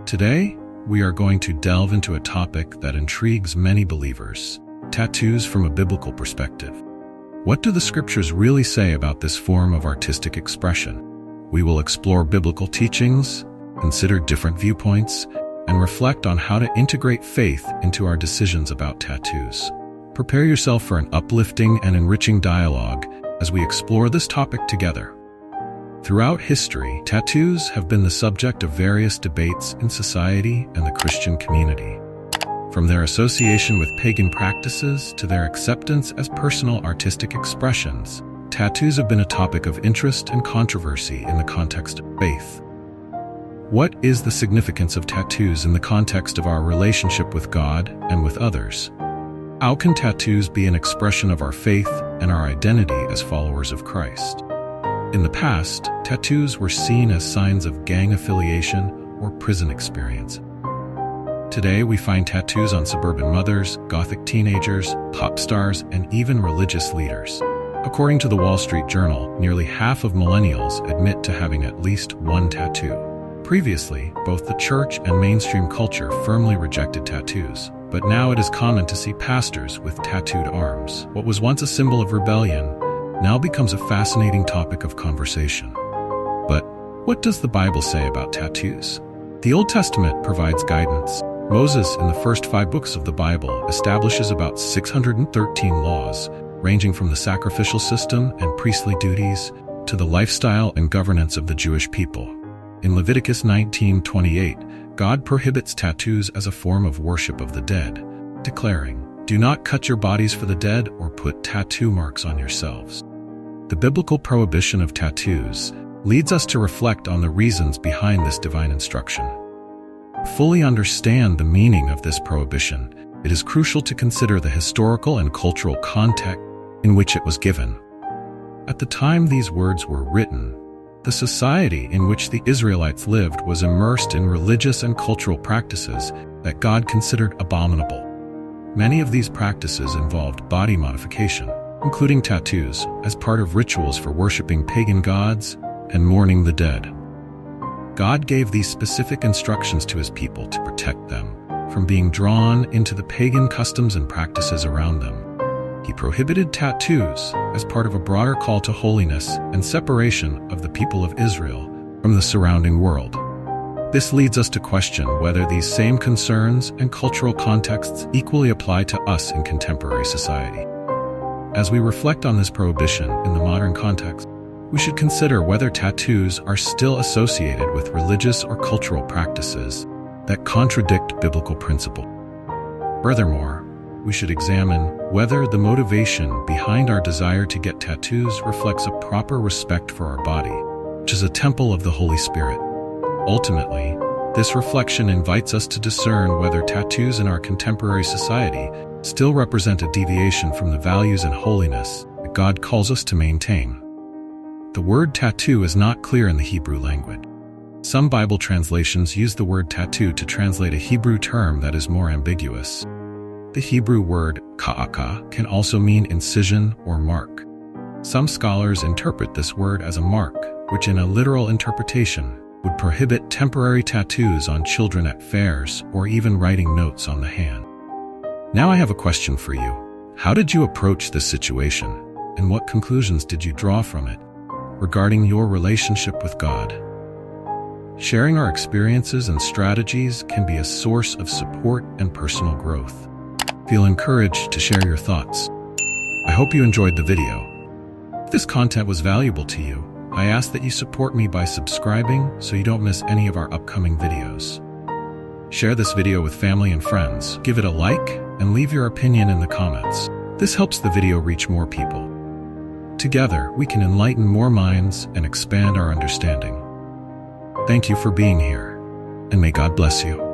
Today, we are going to delve into a topic that intrigues many believers: tattoos from a biblical perspective. What do the scriptures really say about this form of artistic expression? We will explore biblical teachings, consider different viewpoints, and reflect on how to integrate faith into our decisions about tattoos. Prepare yourself for an uplifting and enriching dialogue as we explore this topic together. Throughout history, tattoos have been the subject of various debates in society and the Christian community. From their association with pagan practices to their acceptance as personal artistic expressions, tattoos have been a topic of interest and controversy in the context of faith. What is the significance of tattoos in the context of our relationship with God and with others? How can tattoos be an expression of our faith and our identity as followers of Christ? In the past, tattoos were seen as signs of gang affiliation or prison experience. Today, we find tattoos on suburban mothers, gothic teenagers, pop stars, and even religious leaders. According to the Wall Street Journal, nearly half of millennials admit to having at least one tattoo. Previously, both the church and mainstream culture firmly rejected tattoos, but now it is common to see pastors with tattooed arms. What was once a symbol of rebellion now becomes a fascinating topic of conversation. But what does the Bible say about tattoos? The Old Testament provides guidance. Moses, in the first 5 books of the Bible, establishes about 613 laws, ranging from the sacrificial system and priestly duties to the lifestyle and governance of the Jewish people. In Leviticus 19:28, God prohibits tattoos as a form of worship of the dead, declaring, "Do not cut your bodies for the dead or put tattoo marks on yourselves." The biblical prohibition of tattoos leads us to reflect on the reasons behind this divine instruction. To fully understand the meaning of this prohibition, it is crucial to consider the historical and cultural context in which it was given. At the time these words were written, the society in which the Israelites lived was immersed in religious and cultural practices that God considered abominable. Many of these practices involved body modification, including tattoos, as part of rituals for worshiping pagan gods and mourning the dead. God gave these specific instructions to his people to protect them from being drawn into the pagan customs and practices around them. He prohibited tattoos as part of a broader call to holiness and separation of the people of Israel from the surrounding world. This leads us to question whether these same concerns and cultural contexts equally apply to us in contemporary society. As we reflect on this prohibition in the modern context, we should consider whether tattoos are still associated with religious or cultural practices that contradict biblical principles. Furthermore, we should examine whether the motivation behind our desire to get tattoos reflects a proper respect for our body, which is a temple of the Holy Spirit. Ultimately, this reflection invites us to discern whether tattoos in our contemporary society still represent a deviation from the values and holiness that God calls us to maintain. The word tattoo is not clear in the Hebrew language. Some Bible translations use the word tattoo to translate a Hebrew term that is more ambiguous. The Hebrew word ka'aka can also mean incision or mark. Some scholars interpret this word as a mark, which in a literal interpretation would prohibit temporary tattoos on children at fairs or even writing notes on the hand. Now I have a question for you. How did you approach this situation, and what conclusions did you draw from it regarding your relationship with God? Sharing our experiences and strategies can be a source of support and personal growth. Feel encouraged to share your thoughts. I hope you enjoyed the video. If this content was valuable to you, I ask that you support me by subscribing so you don't miss any of our upcoming videos. Share this video with family and friends, give it a like, and leave your opinion in the comments. This helps the video reach more people. Together, we can enlighten more minds and expand our understanding. Thank you for being here, and may God bless you.